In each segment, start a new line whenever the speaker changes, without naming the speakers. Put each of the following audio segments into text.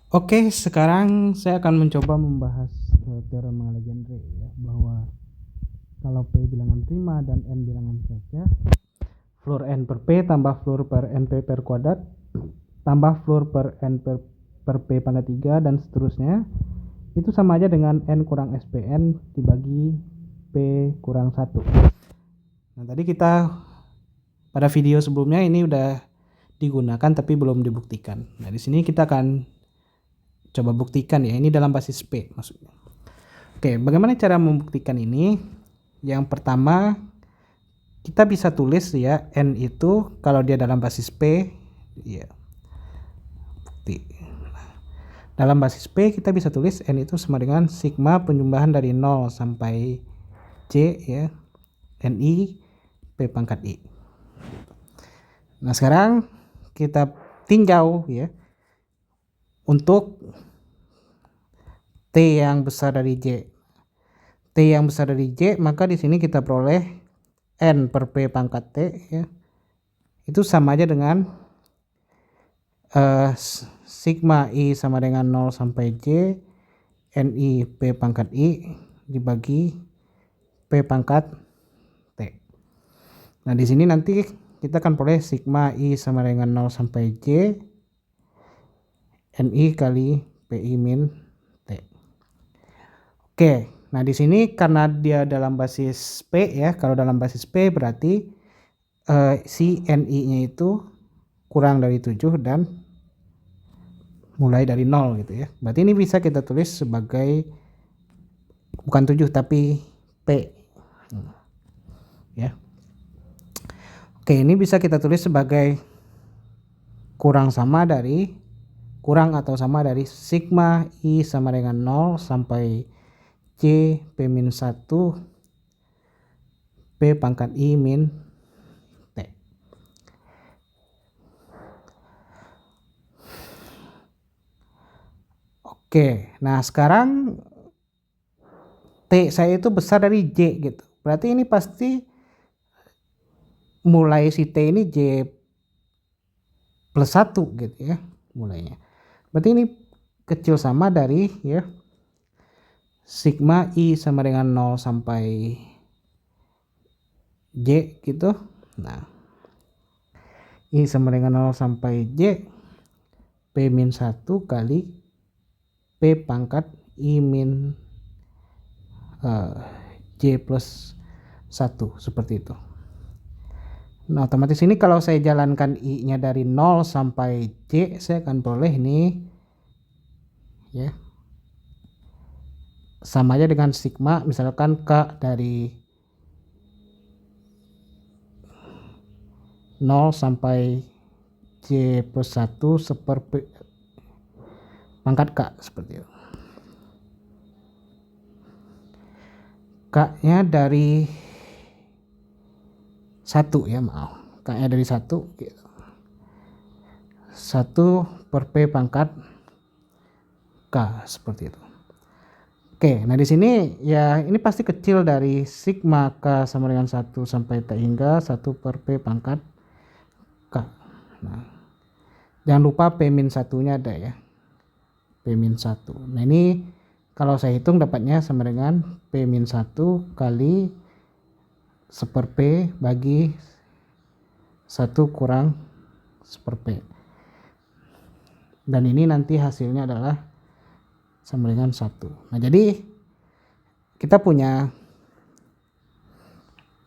Oke, sekarang saya akan mencoba membahas teorema Legendre ya, bahwa kalau P bilangan prima dan N bilangan caca, floor N per P tambah floor per NP per kuadrat tambah floor per N per P pangkat 3 dan seterusnya itu sama aja dengan N kurang SPN dibagi P kurang 1. Nah, tadi kita pada video sebelumnya ini udah digunakan tapi belum dibuktikan. Nah, di sini kita akan coba buktikan ya, ini dalam basis P maksudnya. Oke, bagaimana cara membuktikan ini? Yang pertama, kita bisa tulis ya, N itu kalau dia dalam basis P, ya, bukti. Dalam basis P kita bisa tulis N itu sama dengan sigma penjumlahan dari 0 sampai C ya, NI P pangkat I. Nah, sekarang kita tinjau ya, untuk T yang besar dari J. T yang besar dari J, maka di sini kita peroleh N per P pangkat T ya. Itu sama aja dengan sigma I sama dengan 0 sampai J NI P pangkat I dibagi P pangkat T. Nah, di sini nanti kita akan peroleh sigma I sama dengan 0 sampai J NI kali PI min T. Oke, nah di sini karena dia dalam basis P ya, kalau dalam basis P berarti si NI-nya itu kurang dari 7 dan mulai dari 0 gitu ya. Berarti ini bisa kita tulis sebagai bukan 7 tapi P. Ya. Oke, ini bisa kita tulis sebagai kurang atau sama dari sigma I sama dengan 0 sampai C P min 1 P pangkat I min T. Oke, nah sekarang T saya itu besar dari J gitu. Berarti ini pasti mulai si T ini J plus 1 gitu ya mulainya. Berarti ini kecil sama dari ya sigma I sama dengan 0 sampai J gitu. Nah, I sama dengan 0 sampai J P min 1 kali P pangkat I min J plus 1 seperti itu. Nah, otomatis ini kalau saya jalankan I nya dari 0 sampai J, saya akan peroleh ini ya sama aja dengan sigma misalkan K dari 0 sampai J plus 1 seper P pangkat K seperti itu. K nya dari 1 ya, maaf, K nya dari 1 gitu. 1 per P pangkat K seperti itu. Oke, nah di sini ya ini pasti kecil dari sigma K sama dengan 1 sampai T hingga 1 per P pangkat K. Nah, jangan lupa P min 1-nya ada ya. P min 1. Nah, ini kalau saya hitung dapatnya sama dengan P min 1 kali seper P bagi 1 kurang seper P. Dan ini nanti hasilnya adalah sama dengan 1. Nah, jadi kita punya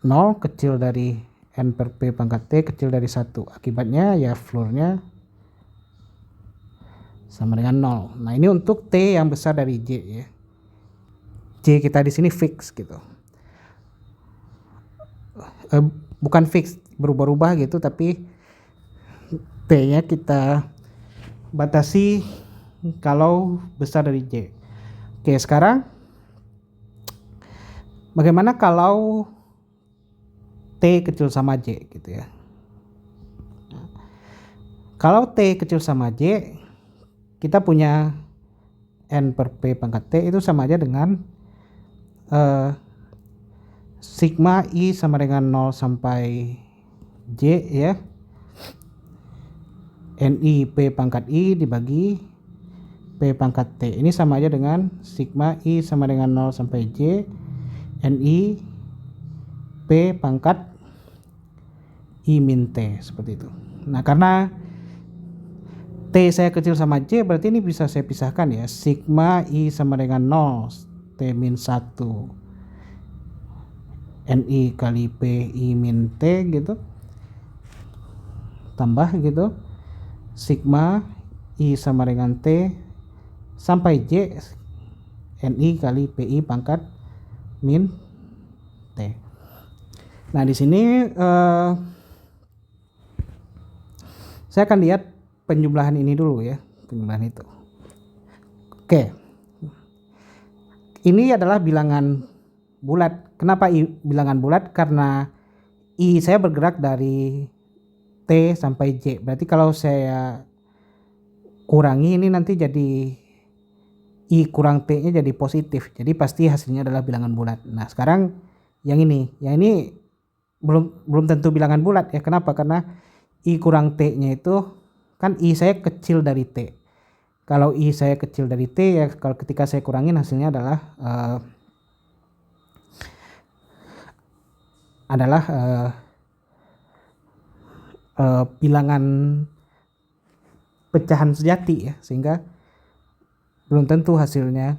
0 kecil dari N per P pangkat T kecil dari 1. Akibatnya ya floornya sama dengan 0. Nah, ini untuk T yang besar dari J ya. J kita di sini fix gitu. Bukan fix, berubah-ubah gitu, tapi T-nya kita batasi kalau besar dari J. Oke, sekarang bagaimana kalau T kecil sama J gitu ya. Nah, kalau T kecil sama J, kita punya N per P pangkat T itu sama aja dengan sigma I sama dengan 0 sampai J ya NI P pangkat I dibagi P pangkat T. Ini sama aja dengan sigma I sama dengan 0 sampai J NI P pangkat I min T, seperti itu. Nah, karena T saya kecil sama J, berarti ini bisa saya pisahkan ya. Sigma I sama dengan 0 T min 1 NI kali P I min T gitu, tambah gitu sigma I sama dengan T sampai J NI kali PI pangkat min T. Nah, di sini saya akan lihat penjumlahan ini dulu ya, penjumlahan itu. Oke, ini adalah bilangan bulat. Kenapa bilangan bulat? Karena I saya bergerak dari T sampai J. Berarti kalau saya kurangi ini nanti jadi I kurang T nya jadi positif. Jadi pasti hasilnya adalah bilangan bulat. Nah, sekarang yang ini belum tentu bilangan bulat ya. Kenapa? Karena I kurang T nya itu kan I saya kecil dari T. Kalau I saya kecil dari T ya, kalau ketika saya kurangin hasilnya adalah bilangan pecahan sejati ya, sehingga belum tentu hasilnya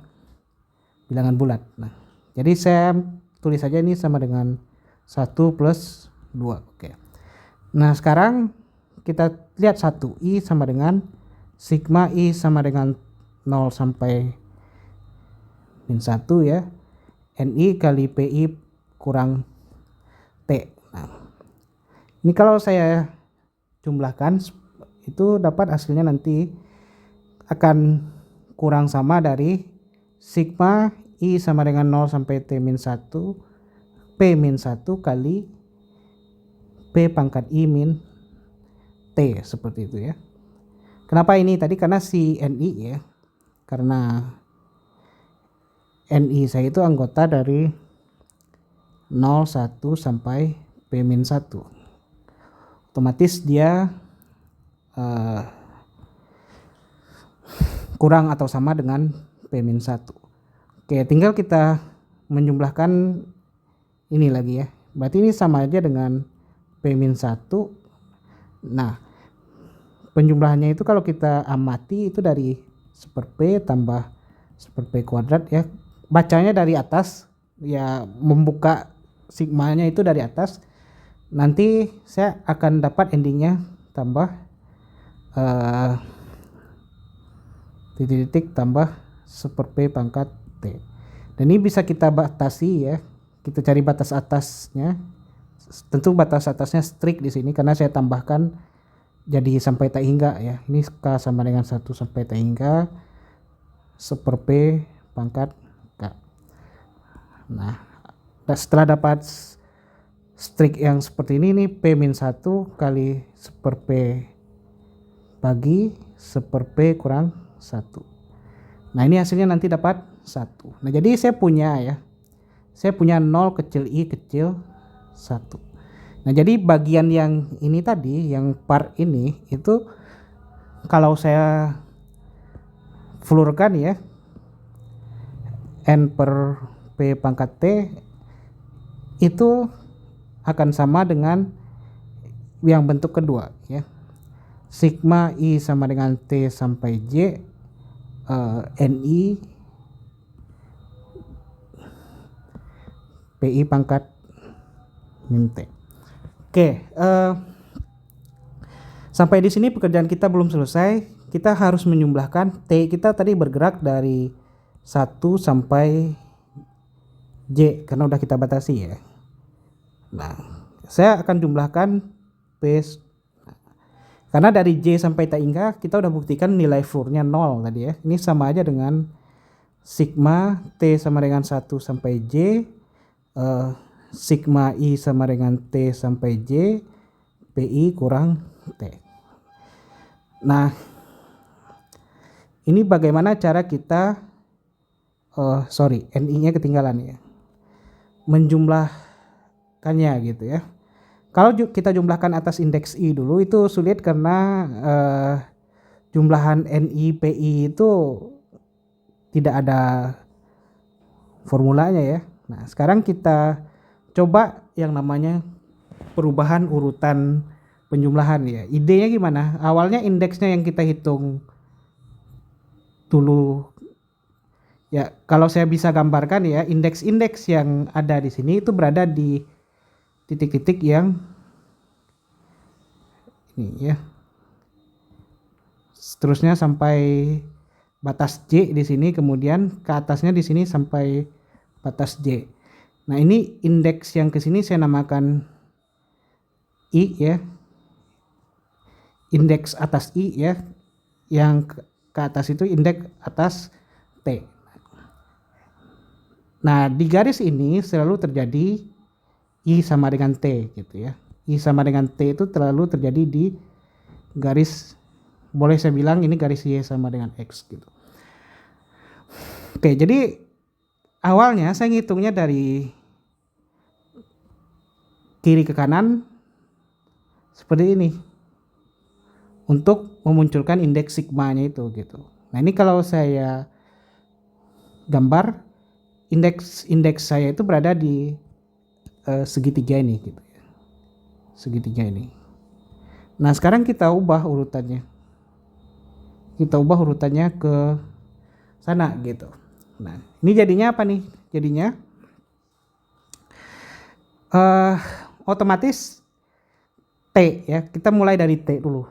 bilangan bulat. Nah, jadi saya tulis saja ini sama dengan 1 plus 2. Oke. Nah, sekarang kita lihat 1 I sama dengan sigma I sama dengan 0 sampai min 1 ya, NI kali PI kurang T. Nah, ini kalau saya jumlahkan itu dapat hasilnya nanti akan kurang sama dari sigma I sama dengan 0 sampai T min 1 P min 1 kali P pangkat I min T, seperti itu ya. Kenapa ini tadi? Karena si NI ya, karena NI saya itu anggota dari 0, 1 sampai P min 1. Otomatis dia kurang atau sama dengan P min 1. Oke, tinggal kita menjumlahkan ini lagi ya. Berarti ini sama aja dengan P min 1. Nah, penjumlahannya itu kalau kita amati itu dari 1 P tambah 1 P kuadrat ya. Bacanya dari atas ya, membuka sigmanya itu dari atas. Nanti saya akan dapat endingnya tambah titik-titik tambah 1 P pangkat T. Dan ini bisa kita batasi ya. Kita cari batas atasnya. Tentu batas atasnya strict di sini karena saya tambahkan jadi sampai tak hingga ya. Ini K sama dengan 1 sampai tak hingga 1 P pangkat K. Nah, setelah dapat strict yang seperti ini P min 1 kali 1 P bagi 1 P kurang 1. Nah, ini hasilnya nanti dapat 1. Nah, jadi saya punya 0 kecil I kecil 1. Nah, jadi bagian yang ini tadi, yang part ini itu kalau saya flurkan ya, N per P pangkat T itu akan sama dengan yang bentuk kedua ya. Sigma I sama dengan T sampai J NI PI pangkat min T. Oke, sampai di sini pekerjaan kita belum selesai. Kita harus menjumlahkan T kita tadi bergerak dari 1 sampai J karena udah kita batasi ya. Nah, saya akan jumlahkan P karena dari J sampai tak hingga kita udah buktikan nilai fluornya 0 tadi ya. Ini sama aja dengan sigma T sama dengan 1 sampai J sigma I sama dengan T sampai J PI kurang T. Nah, ini bagaimana cara kita NI nya ketinggalan ya, menjumlahkannya gitu ya. Kalau kita jumlahkan atas indeks I dulu itu sulit karena jumlahan NI PI itu tidak ada formulanya ya. Nah, sekarang kita coba yang namanya perubahan urutan penjumlahan ya. Idenya gimana? Awalnya indeksnya yang kita hitung dulu. Ya, kalau saya bisa gambarkan ya, indeks-indeks yang ada di sini itu berada di titik-titik yang ini ya. Seterusnya sampai batas J di sini, kemudian ke atasnya di sini sampai batas J. Nah, ini indeks yang ke sini saya namakan I ya. Indeks atas I ya. Yang ke atas itu indeks atas T. Nah, di garis ini selalu terjadi I sama dengan T gitu ya. I sama dengan T itu selalu terjadi di garis, boleh saya bilang ini garis Y sama dengan X gitu. Oke, jadi awalnya saya ngitungnya dari kiri ke kanan seperti ini untuk memunculkan indeks sigmanya itu gitu. Nah, ini kalau saya gambar indeks saya itu berada di segitiga ini gitu ya. Segitiga ini. Nah, sekarang kita ubah urutannya. Kita ubah urutannya ke sana gitu. Nah, ini jadinya apa nih? Jadinya otomatis T ya. Kita mulai dari T dulu.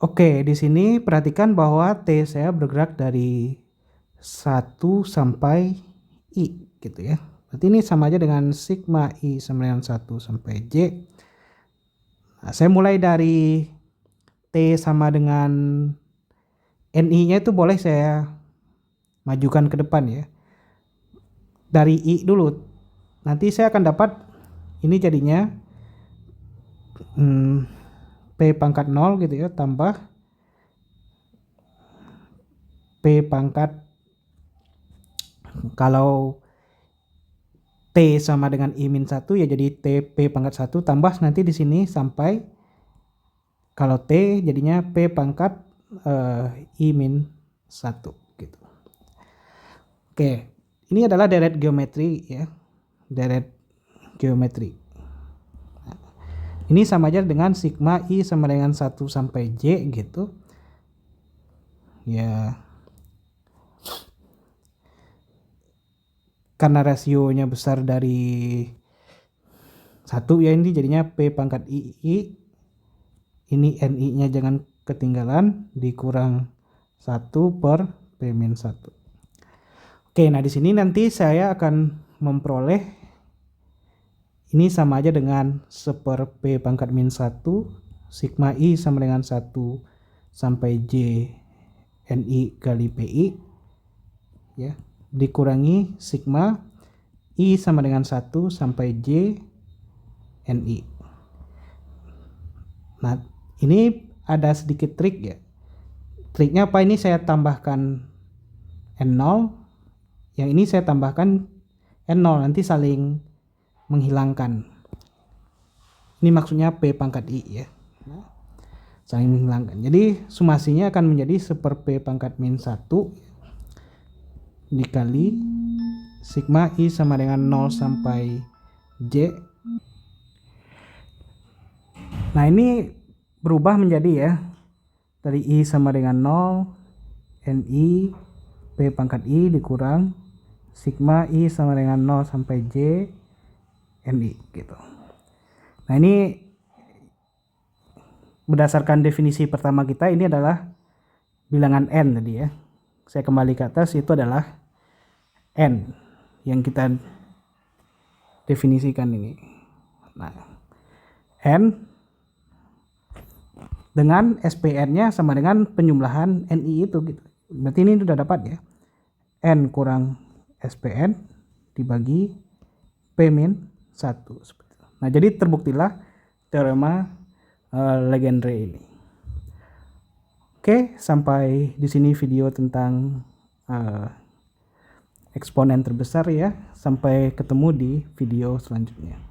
Oke, di sini perhatikan bahwa T saya bergerak dari 1 sampai I gitu ya. Berarti ini sama aja dengan sigma I sama dengan 1 sampai J. Nah, saya mulai dari T sama dengan NI-nya itu boleh saya majukan ke depan ya. Dari I dulu. Nanti saya akan dapat ini jadinya P pangkat 0 gitu ya, tambah P pangkat, kalau T sama dengan I-1 ya jadi TP pangkat 1 tambah nanti di sini sampai, kalau T jadinya P pangkat I-1 gitu. Oke, ini adalah deret geometri ya. Deret geometri. Nah, ini sama aja dengan sigma I sama dengan 1 sampai J gitu. Ya. Karena rasionya besar dari 1 ya, ini jadinya P pangkat II. Ini NI-nya jangan ketinggalan, dikurang 1 per P-1. Oke, nah di sini nanti saya akan memperoleh ini sama aja dengan 1 per P pangkat -1 sigma I sama dengan 1 sampai J NI kali PI ya, dikurangi sigma I sama dengan 1 sampai J NI. Nah, ini ada sedikit trik ya. Triknya apa? Ini saya tambahkan N0, yang ini saya tambahkan N0, nanti saling menghilangkan. Ini maksudnya P pangkat I ya. Saling menghilangkan. Jadi sumasinya akan menjadi 1 per P pangkat -1 dikali sigma I sama dengan 0 sampai J. Nah, ini berubah menjadi ya, dari I sama dengan 0 NI P pangkat I dikurang sigma I sama dengan 0 sampai J NI gitu. Nah, ini berdasarkan definisi pertama kita, ini adalah bilangan N tadi ya. Saya kembali ke atas, itu adalah N yang kita definisikan ini. Nah, N dengan SPN-nya sama dengan penjumlahan NI itu gitu. Berarti ini sudah dapat ya. N kurang SPN dibagi P-1 seperti itu. Nah, jadi terbuktilah teorema Legendre ini. Oke, sampai di sini video tentang eksponen terbesar ya. Sampai ketemu di video selanjutnya.